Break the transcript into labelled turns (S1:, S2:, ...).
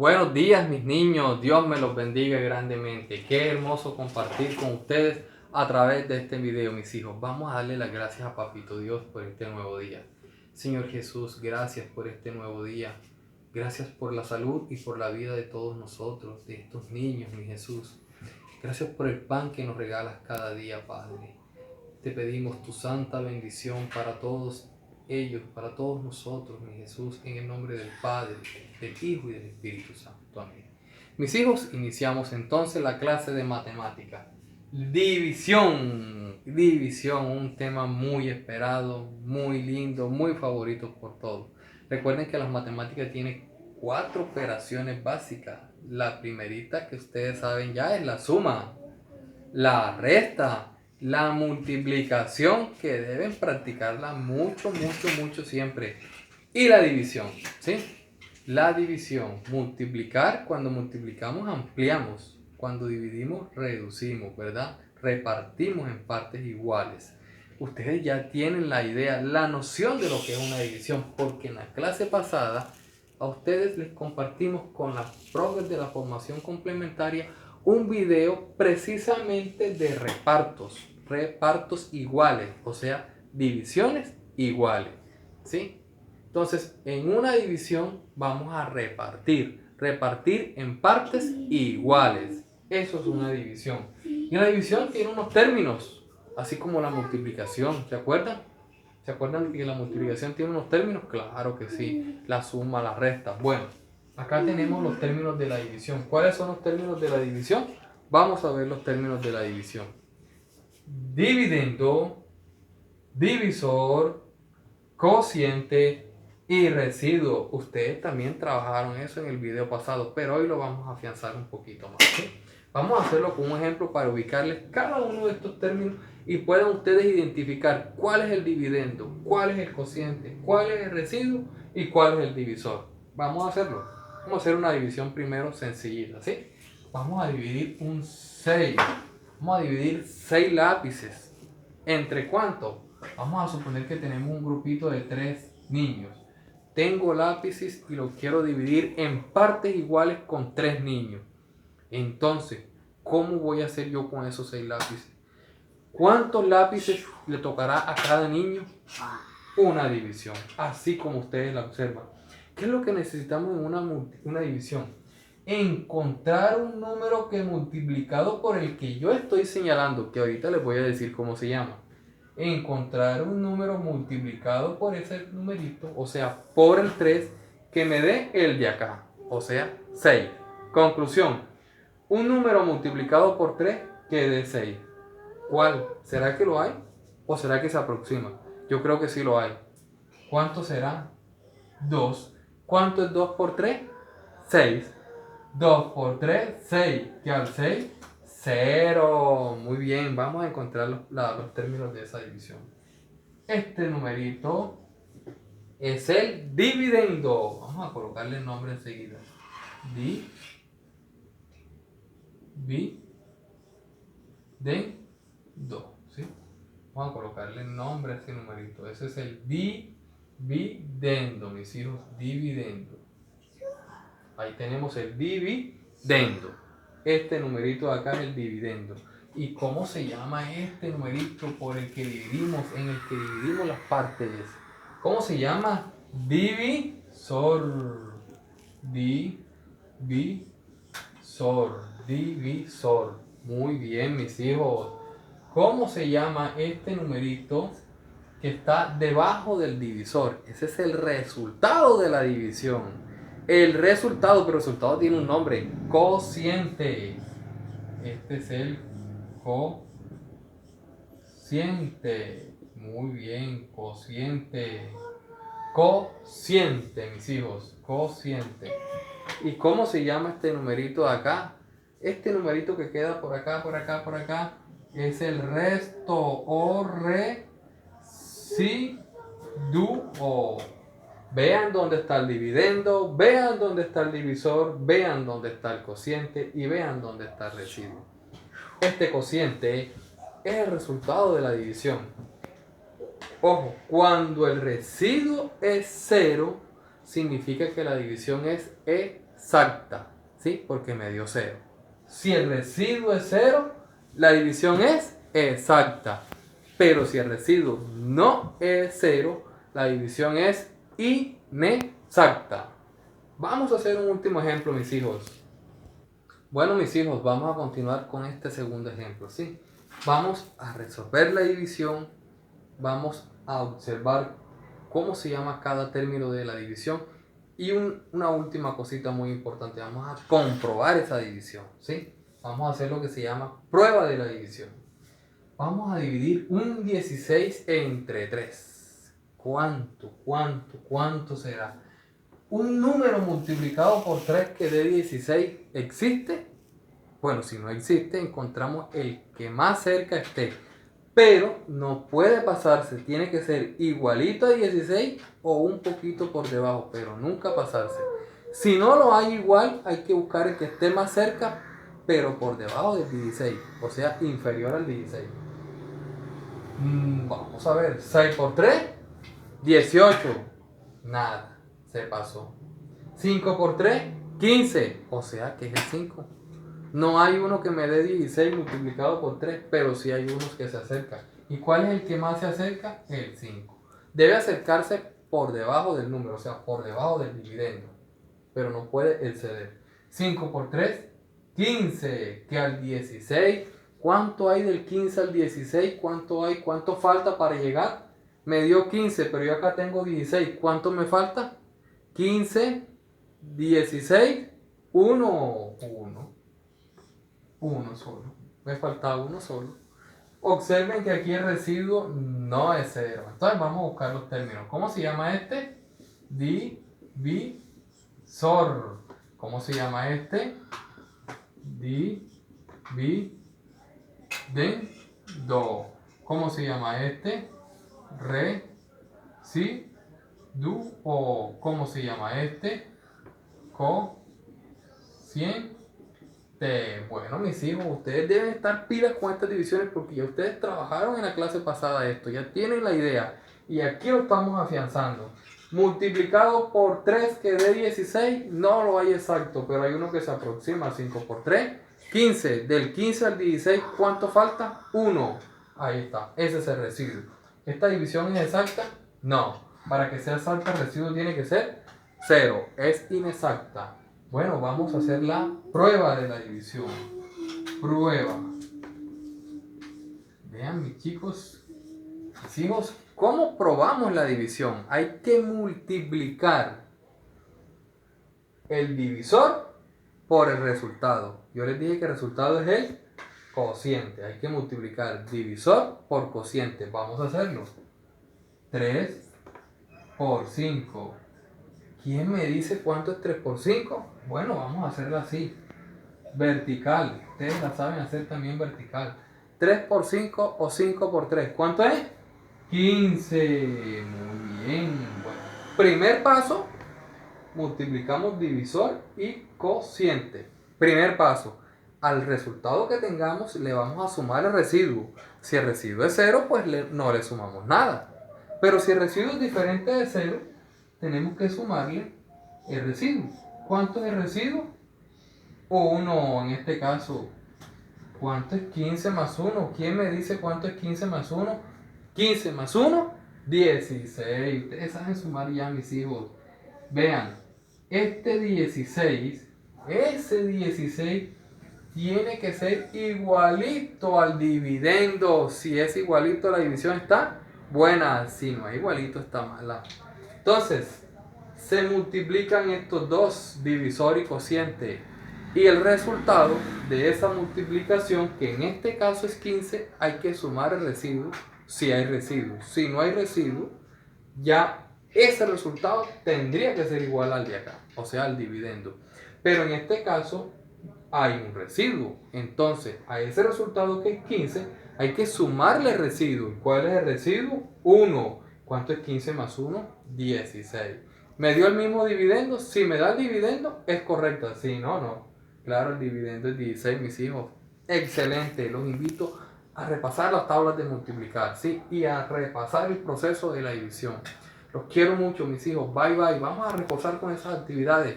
S1: Buenos días mis niños, Dios me los bendiga grandemente. Qué hermoso compartir con ustedes a través de este video, mis hijos. Vamos a darle las gracias a Papito Dios por este nuevo día. Señor Jesús, gracias por este nuevo día. Gracias por la salud y por la vida de todos nosotros, de estos niños, mi Jesús. Gracias por el pan que nos regalas cada día, Padre. Te pedimos tu santa bendición para todos ellos, para todos nosotros, mi Jesús, en el nombre del Padre, del Hijo y del Espíritu Santo. Amén. Mis hijos, iniciamos entonces la clase de matemática. División, un tema muy esperado, muy lindo, muy favorito por todos. Recuerden que las matemáticas tienen 4 operaciones básicas. La primerita que ustedes saben ya es la suma, la resta, la multiplicación, que deben practicarla mucho siempre, y la división, ¿sí? La división, multiplicar, cuando multiplicamos ampliamos, cuando dividimos reducimos, ¿verdad? Repartimos en partes iguales. Ustedes ya tienen la idea, la noción de lo que es una división, porque en la clase pasada a ustedes les compartimos con las profes de la formación complementaria un video precisamente de repartos iguales, o sea, divisiones iguales, ¿sí? Entonces, en una división vamos a repartir en partes iguales. Eso es una división. Y la división tiene unos términos, así como la multiplicación, ¿se acuerdan? ¿Se acuerdan que la multiplicación tiene unos términos? Claro que sí, la suma, la resta. Bueno, acá tenemos los términos de la división. ¿Cuáles son los términos de la división? Vamos a ver los términos de la división. Dividendo, divisor, cociente y residuo. Ustedes también trabajaron eso en el video pasado, pero hoy lo vamos a afianzar un poquito más, ¿sí? Vamos a hacerlo con un ejemplo para ubicarles cada uno de estos términos y puedan ustedes identificar cuál es el dividendo, cuál es el cociente, cuál es el residuo y cuál es el divisor. Vamos a hacerlo. Vamos a hacer una división primero sencillita, ¿sí? Vamos a dividir un 6. Vamos a dividir 6 lápices. ¿Entre cuánto? Vamos a suponer que tenemos un grupito de 3 niños. Tengo lápices y los quiero dividir en partes iguales con 3 niños. Entonces, ¿cómo voy a hacer yo con esos 6 lápices? ¿Cuántos lápices le tocará a cada niño? Una división, así como ustedes la observan. ¿Qué es lo que necesitamos en una división? Encontrar un número que multiplicado por el que yo estoy señalando, que ahorita les voy a decir cómo se llama. Encontrar un número multiplicado por ese numerito, o sea, por el 3, que me dé el de acá, o sea, 6. Conclusión. Un número multiplicado por 3 que dé 6. ¿Cuál? ¿Será que lo hay? ¿O será que se aproxima? Yo creo que sí lo hay. ¿Cuánto será? 2. ¿Cuánto es 2 por 3? 6. 2 por 3, 6. ¿Qué al 6? 0. Muy bien, vamos a encontrar los términos de esa división. Este numerito es el dividendo. Vamos a colocarle el nombre enseguida. Dividendo, ¿sí? Vamos a colocarle el nombre a este numerito. Ese es el dividendo, mis hijos, dividendo. Ahí tenemos el dividendo. Este numerito de acá es el dividendo. ¿Y cómo se llama este numerito por el que dividimos, en el que dividimos las partes? ¿Cómo se llama? Divisor. Divisor. Muy bien, mis hijos. ¿Cómo se llama este numerito que está debajo del divisor? Ese es el resultado de la división. El resultado, pero el resultado tiene un nombre: cociente. Este es el cociente. Muy bien, cociente. Cociente, mis hijos, cociente. ¿Y cómo se llama este numerito de acá? Este numerito que queda por acá, es el resto o residuo. Vean dónde está el dividendo, vean dónde está el divisor, vean dónde está el cociente y vean dónde está el residuo. Este cociente es el resultado de la división. Ojo, cuando el residuo es 0, significa que la división es inexacta, ¿sí? Porque me dio 0. Si el residuo es 0, la división es exacta. Pero si el residuo no es 0, la división es inexacta. Vamos a hacer un último ejemplo, mis hijos. Bueno, mis hijos, vamos a continuar con este segundo ejemplo, ¿sí? Vamos a resolver la división, vamos a observar cómo se llama cada término de la división y una última cosita muy importante, vamos a comprobar esa división, ¿sí? Vamos a hacer lo que se llama prueba de la división. Vamos a dividir un 16 entre 3. ¿Cuánto será? ¿Un número multiplicado por 3 que dé 16 existe? Bueno, si no existe, encontramos el que más cerca esté. Pero no puede pasarse, tiene que ser igualito a 16 o un poquito por debajo, pero nunca pasarse. Si no lo hay igual, hay que buscar el que esté más cerca, pero por debajo del 16, o sea, inferior al 16. Vamos a ver, 6 por 3, 18. Nada, se pasó. 5 por 3, 15, o sea que es el 5. No hay uno que me dé 16 multiplicado por 3, pero sí hay unos que se acercan. ¿Y cuál es el que más se acerca? El 5. Debe acercarse por debajo del número, o sea, por debajo del dividendo, pero no puede exceder. 5 por 3, 15, que al 16, ¿cuánto hay del 15 al 16? ¿Cuánto hay? ¿Cuánto falta para llegar? Me dio 15, pero yo acá tengo 16. ¿Cuánto me falta? 15, 16, 1. Uno solo. Me faltaba uno solo. Observen que aquí el residuo no es 0. Entonces vamos a buscar los términos. ¿Cómo se llama este? Divisor. ¿Cómo se llama este? Dividendo. ¿Cómo se llama este? Residuo. ¿Cómo se llama este? Cociente. Bueno, mis hijos, ustedes deben estar pilas con estas divisiones porque ya ustedes trabajaron en la clase pasada esto, ya tienen la idea y aquí lo estamos afianzando. Multiplicado por 3 que dé 16, no lo hay exacto, pero hay uno que se aproxima. 5 por 3, 15. Del 15 al 16, ¿cuánto falta? 1. Ahí está, ese es el residuo. ¿Esta división es exacta? No. Para que sea exacta, el residuo tiene que ser 0. Es inexacta. Bueno, vamos a hacer la prueba de la división. Prueba. Vean, mis chicos, mis hijos, ¿cómo probamos la división? Hay que multiplicar el divisor por el resultado. Yo les dije que el resultado es el cociente. Hay que multiplicar divisor por cociente. Vamos a hacerlo. 3 por 5. ¿Quién me dice cuánto es 3 por 5? Bueno, vamos a hacerlo así. Vertical. Ustedes la saben hacer también vertical. 3 por 5 o 5 por 3. ¿Cuánto es? 15. Muy bien. Bueno, primer paso, multiplicamos divisor y cociente. Primer paso. Al resultado que tengamos le vamos a sumar el residuo. Si el residuo es 0, pues no le sumamos nada. Pero si el residuo es diferente de 0, tenemos que sumarle el residuo. ¿Cuánto es el residuo? 1, en este caso. ¿Cuánto es 15 más 1? ¿Quién me dice cuánto es 15 más 1? 15 más 1, 16. Ustedes saben sumar ya, mis hijos. Vean, ese 16 tiene que ser igualito al dividendo. Si es igualito, la división está buena. Si no es igualito, está mala. Entonces, se multiplican estos dos, divisor y cociente. Y el resultado de esa multiplicación, que en este caso es 15, hay que sumar el residuo si hay residuo. Si no hay residuo, ya ese resultado tendría que ser igual al de acá, o sea, al dividendo. Pero en este caso hay un residuo. Entonces, a ese resultado que es 15, hay que sumarle residuo. ¿Cuál es el residuo? 1. ¿Cuánto es 15 más 1? 16. ¿Me dio el mismo dividendo? Si me da el dividendo, es correcta. Si no, no. Claro, el dividendo es 16, mis hijos. Excelente. Los invito a repasar las tablas de multiplicar, ¿sí? Y a repasar el proceso de la división. Los quiero mucho, mis hijos. Bye, bye. Vamos a reposar con esas actividades.